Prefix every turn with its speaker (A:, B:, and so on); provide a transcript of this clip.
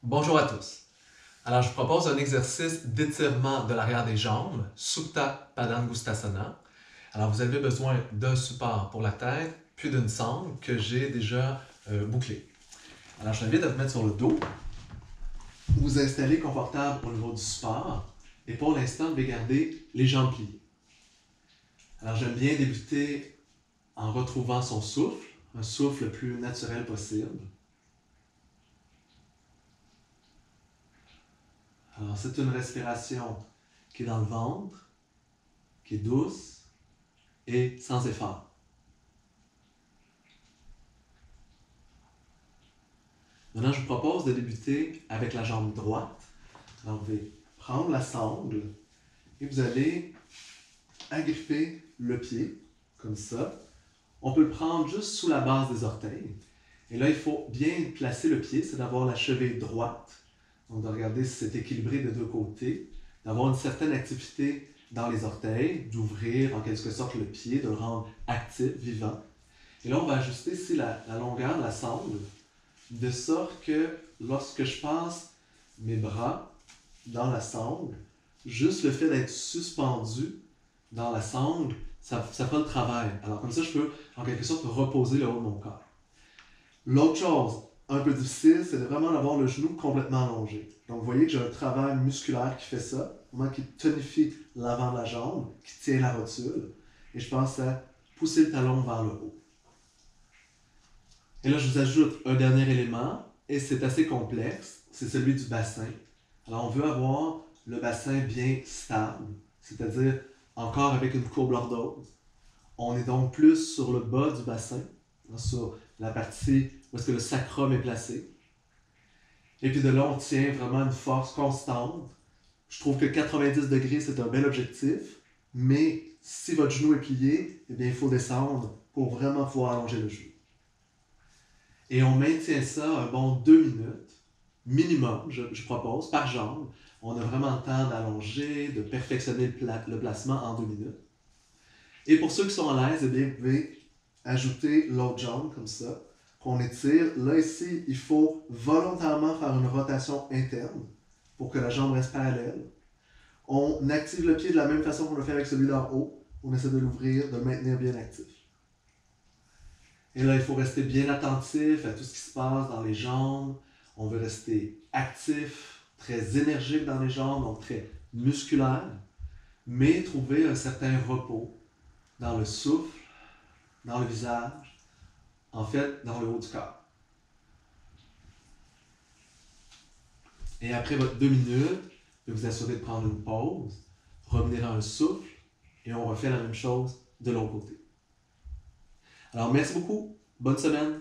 A: Bonjour à tous. Alors, je vous propose un exercice d'étirement de l'arrière des jambes, Supta Padangusthasana. Alors, vous avez besoin d'un support pour la tête, puis d'une sangle que j'ai déjà bouclée. Alors, je vous invite à vous mettre sur le dos, vous installer confortable au niveau du support, et pour l'instant, vous devez garder les jambes pliées. Alors, j'aime bien débuter en retrouvant son souffle, un souffle le plus naturel possible. Alors, c'est une respiration qui est dans le ventre, qui est douce et sans effort. Maintenant, je vous propose de débuter avec la jambe droite. Alors, vous allez prendre la sangle et vous allez agripper le pied, comme ça. On peut le prendre juste sous la base des orteils. Et là, il faut bien placer le pied, c'est d'avoir la cheville droite. Donc, de regarder si c'est équilibré des deux côtés, d'avoir une certaine activité dans les orteils, d'ouvrir en quelque sorte le pied, de le rendre actif, vivant. Et là, on va ajuster ici la longueur de la sangle, de sorte que lorsque je passe mes bras dans la sangle, juste le fait d'être suspendu dans la sangle, ça fait le travail. Alors comme ça, je peux en quelque sorte reposer le haut de mon corps. L'autre chose, un peu difficile, c'est de vraiment avoir le genou complètement allongé. Donc vous voyez que j'ai un travail musculaire qui fait ça, vraiment qui tonifie l'avant de la jambe, qui tient la rotule, et je pense à pousser le talon vers le haut. Et là, je vous ajoute un dernier élément, et c'est assez complexe, c'est celui du bassin. Alors, on veut avoir le bassin bien stable, c'est-à-dire encore avec une courbe lordose. On est donc plus sur le bas du bassin, sur la partie où est-ce que le sacrum est placé. Et puis de là, on tient vraiment une force constante. Je trouve que 90 degrés, c'est un bel objectif, mais si votre genou est plié, eh bien, il faut descendre pour vraiment pouvoir allonger le genou. Et on maintient ça un bon 2 minutes, minimum, je propose, par jambe. On a vraiment le temps d'allonger, de perfectionner le placement en 2 minutes. Et pour ceux qui sont à l'aise, eh bien, vous pouvez ajouter l'autre jambe comme ça, qu'on étire. Là, ici, il faut volontairement faire une rotation interne pour que la jambe reste parallèle. On active le pied de la même façon qu'on le fait avec celui d'en haut. On essaie de l'ouvrir, de le maintenir bien actif. Et là, il faut rester bien attentif à tout ce qui se passe dans les jambes. On veut rester actif, très énergique dans les jambes, donc très musculaire, mais trouver un certain repos dans le souffle, dans le visage, en fait, dans le haut du corps. Et après votre 2 minutes, vous vous assurez de prendre une pause, revenir à un souffle, et on refait la même chose de l'autre côté. Alors, merci beaucoup. Bonne semaine.